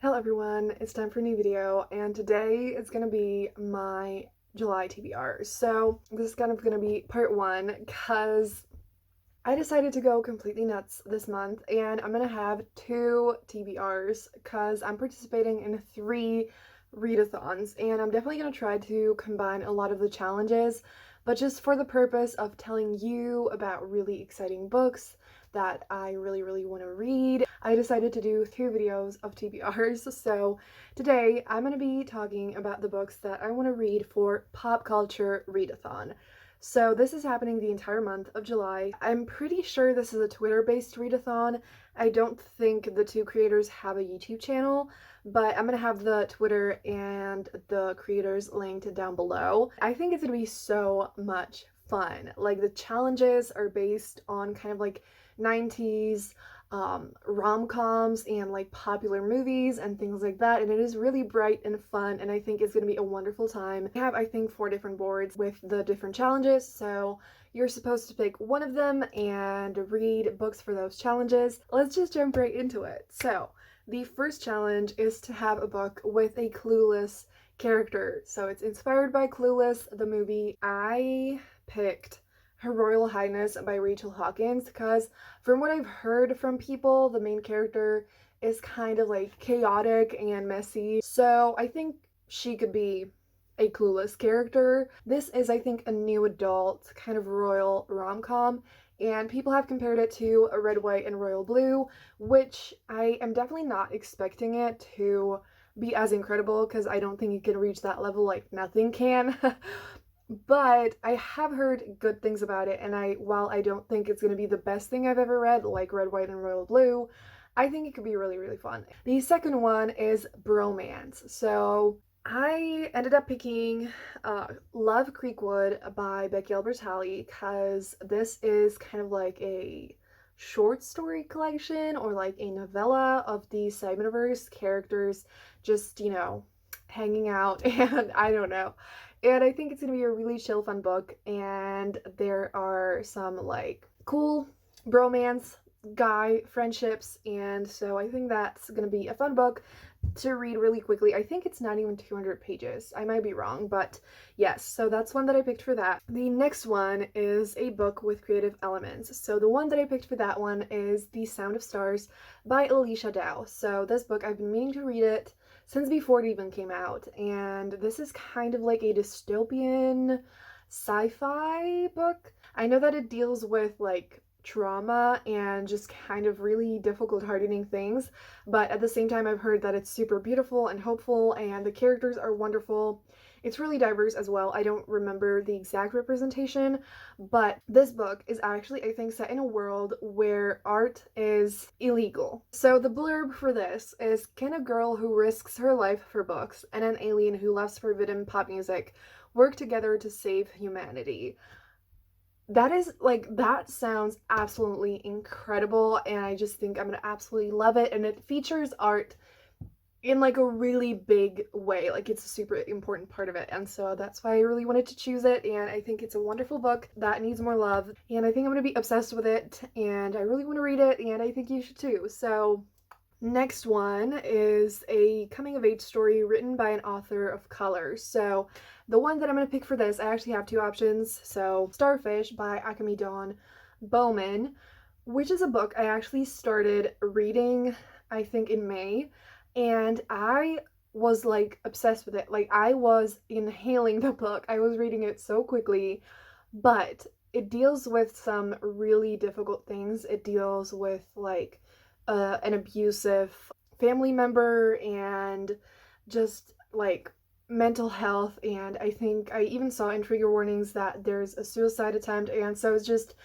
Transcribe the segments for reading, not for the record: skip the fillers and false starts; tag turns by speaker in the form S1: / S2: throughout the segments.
S1: Hello everyone, it's time for a new video, and today is going to be my July TBR. So this is kind of going to be part one because I decided to go completely nuts this month, and I'm going to have two TBRs because I'm participating in three readathons, and I'm definitely going to try to combine a lot of the challenges, but just for the purpose of telling you about really exciting books that I really want to read, I decided to do two videos of TBRs. So today I'm going to be talking about the books that I want to read for Pop Culture Readathon. So this is happening the entire month of July. I'm pretty sure this is a Twitter-based readathon. I don't think the two creators have a YouTube channel, but I'm gonna have the Twitter and the creators linked down below. I think it's gonna be so much fun. Like, the challenges are based on kind of like 90s rom-coms and like popular movies and things like that, and it is really bright and fun, and I think it's gonna be a wonderful time. I have, I think, 4 different boards with the different challenges, so you're supposed to pick one of them and read books for those challenges. Let's just jump right into it. So the first challenge is to have a book with a clueless character. So it's inspired by Clueless, the movie. I picked Her Royal Highness by Rachel Hawkins because from what I've heard from people, the main character is kind of like chaotic and messy. So I think she could be a clueless character. This is, I think, a new adult kind of royal rom-com, and people have compared it to a Red, White, and Royal Blue, which I am definitely not expecting it to be as incredible because I don't think it can reach that level, like nothing can. But I have heard good things about it, and while I don't think it's going to be the best thing I've ever read, like Red, White, and Royal Blue, I think it could be really fun. The second one is Bromance. So I ended up picking Love Creekwood by Becky Albertalli because this is kind of like a short story collection or like a novella of the Cyberverse characters just, hanging out, and I don't know. And I think it's gonna be a really chill, fun book, and there are some like cool bromance guy friendships, and so I think that's gonna be a fun book to read really quickly. I think it's not even 200 pages. I might be wrong, but yes, so that's one that I picked for that. The next one is a book with creative elements. So the one that I picked for that one is The Sound of Stars by Alicia Dow. So this book, I've been meaning to read it since before it even came out, and this is kind of like a dystopian sci-fi book. I know that it deals with like trauma and just kind of really difficult, hardening things, but at the same time I've heard that it's super beautiful and hopeful, and the characters are wonderful. It's really diverse as well. I don't remember the exact representation, but this book is actually, I think, set in a world where art is illegal. So the blurb for this is, can a girl who risks her life for books and an alien who loves forbidden pop music work together to save humanity? That sounds absolutely incredible, and I just think I'm gonna absolutely love it. And it features art in like a really big way, like it's a super important part of it, and so that's why I really wanted to choose it. And I think it's a wonderful book that needs more love, and I think I'm gonna be obsessed with it, and I really want to read it, and I think you should too. So next one is a coming-of-age story written by an author of color. So the one that I'm going to pick for this, I actually have two options. So Starfish by Akemi Dawn Bowman, which is a book I actually started reading, I think, in May, and I was like obsessed with it. Like, I was inhaling the book. I was reading it so quickly, but it deals with some really difficult things. It deals with like an abusive family member and just like mental health, and I think I even saw in trigger warnings that there's a suicide attempt, and so it's just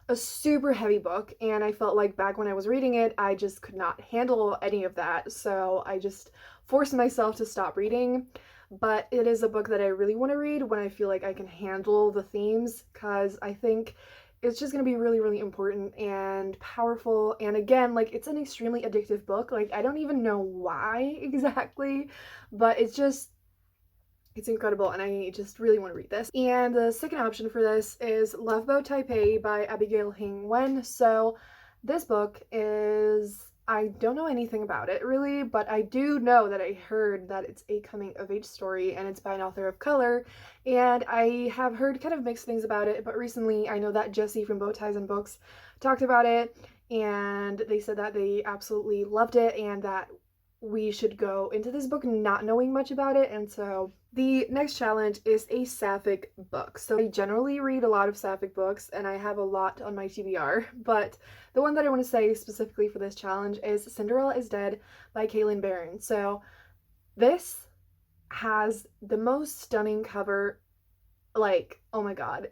S1: a super heavy book, and I felt like back when I was reading it I just could not handle any of that, so I just forced myself to stop reading. But it is a book that I really want to read when I feel like I can handle the themes, because I think it's just going to be really important and powerful. And again, like, it's an extremely addictive book. Like, I don't even know why exactly, but it's incredible, and I just really want to read this. And the second option for this is Love Boat Taipei by Abigail Hing Wen. So this book is, I don't know anything about it really, but I do know that I heard that it's a coming of age story and it's by an author of color, and I have heard kind of mixed things about it, but recently I know that Jesse from Bow Ties and Books talked about it, and they said that they absolutely loved it and that we should go into this book not knowing much about it. And so the next challenge is a sapphic book. So I generally read a lot of sapphic books and I have a lot on my TBR, but the one that I want to say specifically for this challenge is Cinderella is Dead by Kaylin Barron. So this has the most stunning cover, like, oh my god.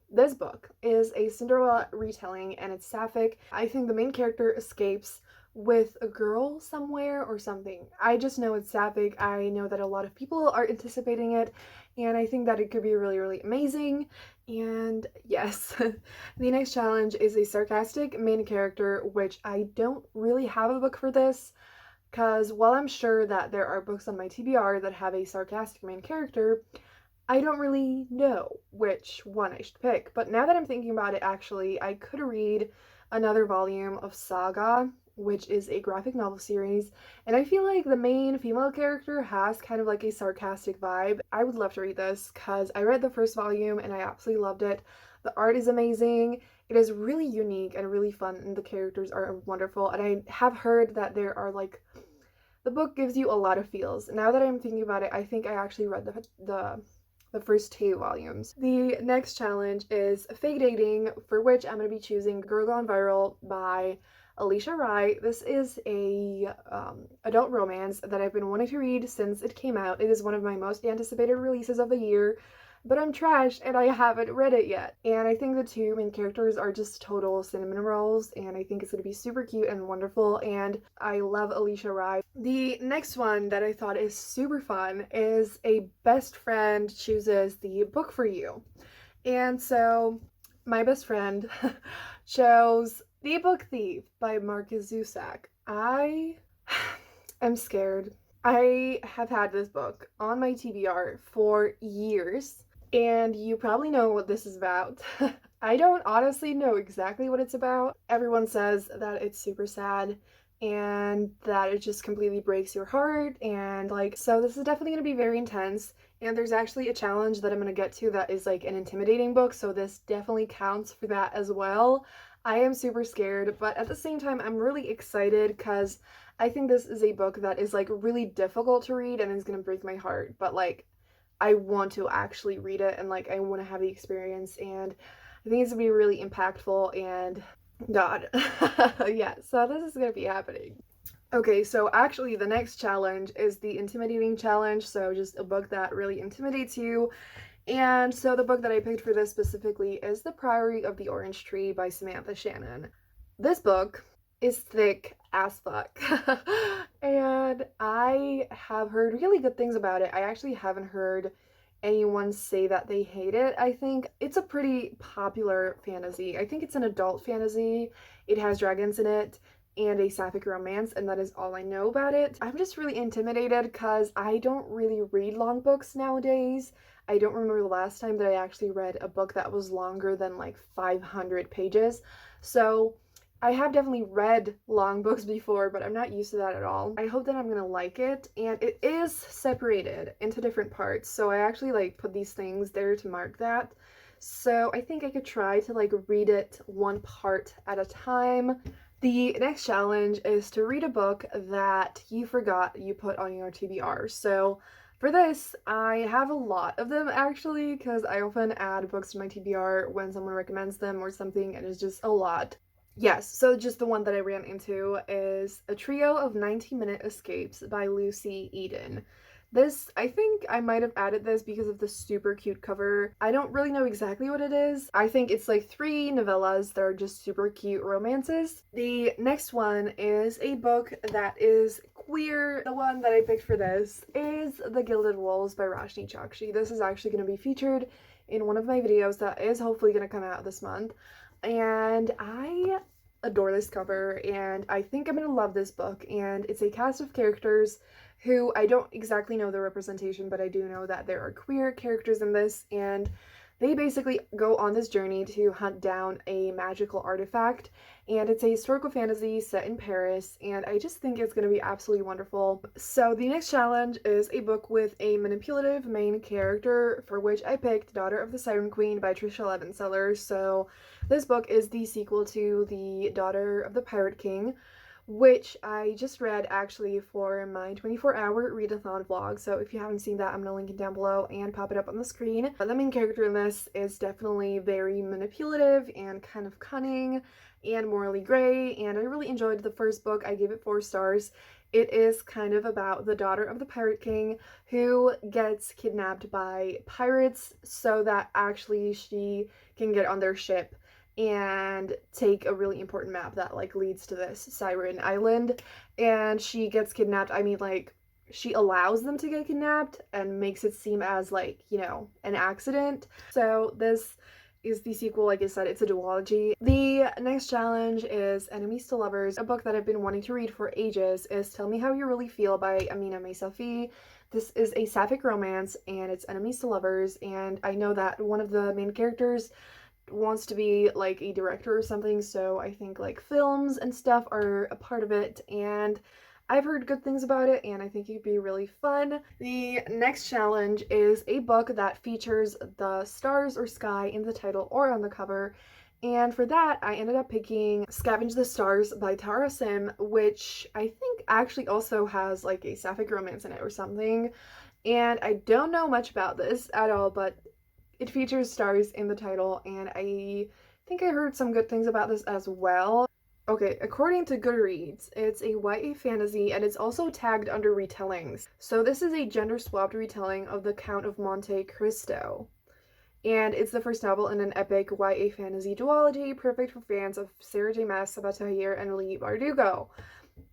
S1: This book is a Cinderella retelling and it's sapphic. I think the main character escapes with a girl somewhere or something. I just know it's sapphic. I know that a lot of people are anticipating it, and I think that it could be really, really amazing. And yes, the next challenge is a sarcastic main character, which I don't really have a book for this, because while I'm sure that there are books on my TBR that have a sarcastic main character, I don't really know which one I should pick. But now that I'm thinking about it, actually, I could read another volume of Saga, which is a graphic novel series, and I feel like the main female character has kind of like a sarcastic vibe. I would love to read this because I read the first volume and I absolutely loved it. The art is amazing. It is really unique and really fun, and the characters are wonderful. And I have heard that there are like, the book gives you a lot of feels. Now that I'm thinking about it, I think I actually read the first 2 volumes. The next challenge is Fake Dating, for which I'm going to be choosing Girl Gone Viral by Alicia Wright. This is a adult romance that I've been wanting to read since it came out. It is one of my most anticipated releases of the year, but I'm trashed and I haven't read it yet. And I think the 2 main characters are just total cinnamon rolls, and I think it's going to be super cute and wonderful, and I love Alicia Wright. The next one that I thought is super fun is A Best Friend Chooses the Book for You. And so my best friend chose The Book Thief by Marcus Zusak. I am scared. I have had this book on my TBR for years, and you probably know what this is about. I don't honestly know exactly what it's about. Everyone says that it's super sad and that it just completely breaks your heart, and like, so this is definitely going to be very intense. And there's actually a challenge that I'm going to get to that is like an intimidating book, so this definitely counts for that as well. I am super scared, but at the same time I'm really excited because I think this is a book that is like really difficult to read and is going to break my heart, but like I want to actually read it and like I want to have the experience, and I think it's going to be really impactful, and God. Yeah, so this is going to be happening. Okay, so actually the next challenge is the intimidating challenge, so just a book that really intimidates you. And so the book that I picked for this specifically is The Priory of the Orange Tree by Samantha Shannon. This book is thick as fuck. And I have heard really good things about it. I actually haven't heard anyone say that they hate it. I think it's a pretty popular fantasy. I think it's an adult fantasy. It has dragons in it and a sapphic romance, and that is all I know about it. I'm just really intimidated because I don't really read long books nowadays. I don't remember the last time that I actually read a book that was longer than like 500 pages. So I have definitely read long books before, but I'm not used to that at all. I hope that I'm gonna like it, and it is separated into different parts, so I actually like put these things there to mark that. So I think I could try to like read it one part at a time. The next challenge is to read a book that you forgot you put on your TBR. So for this, I have a lot of them actually, because I often add books to my TBR when someone recommends them or something, and it's just a lot. Yes, so just the one that I ran into is A Trio of 90-Minute Escapes by Lucy Eden. This, I think I might have added this because of the super cute cover. I don't really know exactly what it is. I think it's like 3 novellas that are just super cute romances. The next one is a book that is queer. The one that I picked for this is The Gilded Wolves by Roshni Chokshi. This is actually going to be featured in one of my videos that is hopefully going to come out this month. And I adore this cover, and I think I'm gonna love this book. And it's a cast of characters who I don't exactly know the representation, but I do know that there are queer characters in this, and They basically go on this journey to hunt down a magical artifact, and it's a historical fantasy set in Paris, and I just think it's going to be absolutely wonderful. So the next challenge is a book with a manipulative main character, for which I picked Daughter of the Siren Queen by Trisha Levenseller. So this book is the sequel to The Daughter of the Pirate King, which I just read actually for my 24-hour readathon vlog. So if you haven't seen that, I'm gonna link it down below and pop it up on the screen. The main character in this is definitely very manipulative and kind of cunning and morally gray, and I really enjoyed the first book. I gave it 4 stars. It is kind of about the daughter of the Pirate King who gets kidnapped by pirates so that actually she can get on their ship and take a really important map that like leads to this Siren Island, and she gets kidnapped. I mean, like, she allows them to get kidnapped and makes it seem as like, you know, an accident. So this is the sequel. Like I said, it's a duology. The next challenge is Enemies to Lovers. A book that I've been wanting to read for ages is Tell Me How You Really Feel by Amina Maisafi. This is a sapphic romance and it's enemies to lovers, and I know that one of the main characters wants to be like a director or something, so I think like films and stuff are a part of it, and I've heard good things about it and I think it'd be really fun. The next challenge is a book that features the stars or sky in the title or on the cover, and for that I ended up picking Scavenge the Stars by Tara Sim, which I think actually also has like a sapphic romance in it or something, and I don't know much about this at all, but it features stars in the title, and I think I heard some good things about this as well. Okay, according to Goodreads, it's a YA fantasy and it's also tagged under retellings. So this is a gender-swapped retelling of The Count of Monte Cristo. And it's the first novel in an epic YA fantasy duology, perfect for fans of Sarah J. Maas, Sabaa Tahir, and Leigh Bardugo.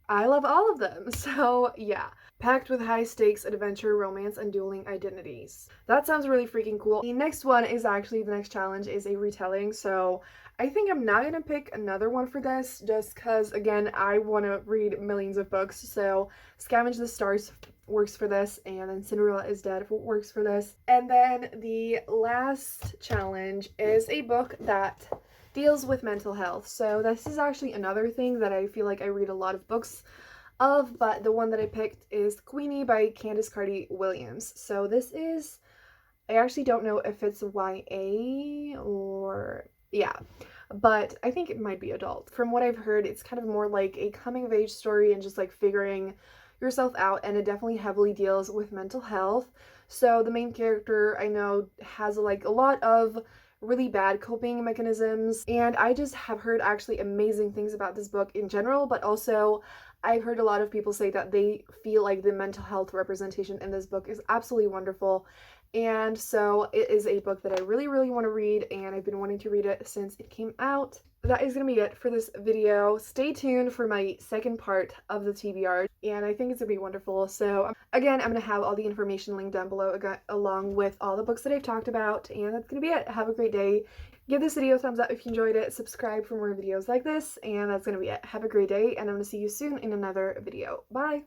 S1: I love all of them, so yeah. Packed with high-stakes adventure, romance, and dueling identities. That sounds really freaking cool. The next one is actually, the next challenge is a retelling, so I think I'm not gonna pick another one for this, just because, again, I want to read millions of books, so Scavenge the Stars works for this, and then Cinderella is Dead works for this. And then the last challenge is a book that deals with mental health. So this is actually another thing that I feel like I read a lot of books of, but the one that I picked is Queenie by Candice Carty Williams. So this is, I actually don't know if it's YA or, yeah, but I think it might be adult. From what I've heard, it's kind of more like a coming of age story and just like figuring yourself out, and it definitely heavily deals with mental health. So the main character, I know, has like a lot of really bad coping mechanisms, and I just have heard actually amazing things about this book in general, but also I've heard a lot of people say that they feel like the mental health representation in this book is absolutely wonderful. And so it is a book that I really, really want to read, and I've been wanting to read it since it came out. That is going to be it for this video. Stay tuned for my second part of the TBR, and I think it's going to be wonderful. So again, I'm going to have all the information linked down below along with all the books that I've talked about, and that's going to be it. Have a great day. Give this video a thumbs up if you enjoyed it. Subscribe for more videos like this, and that's going to be it. Have a great day, and I'm going to see you soon in another video. Bye!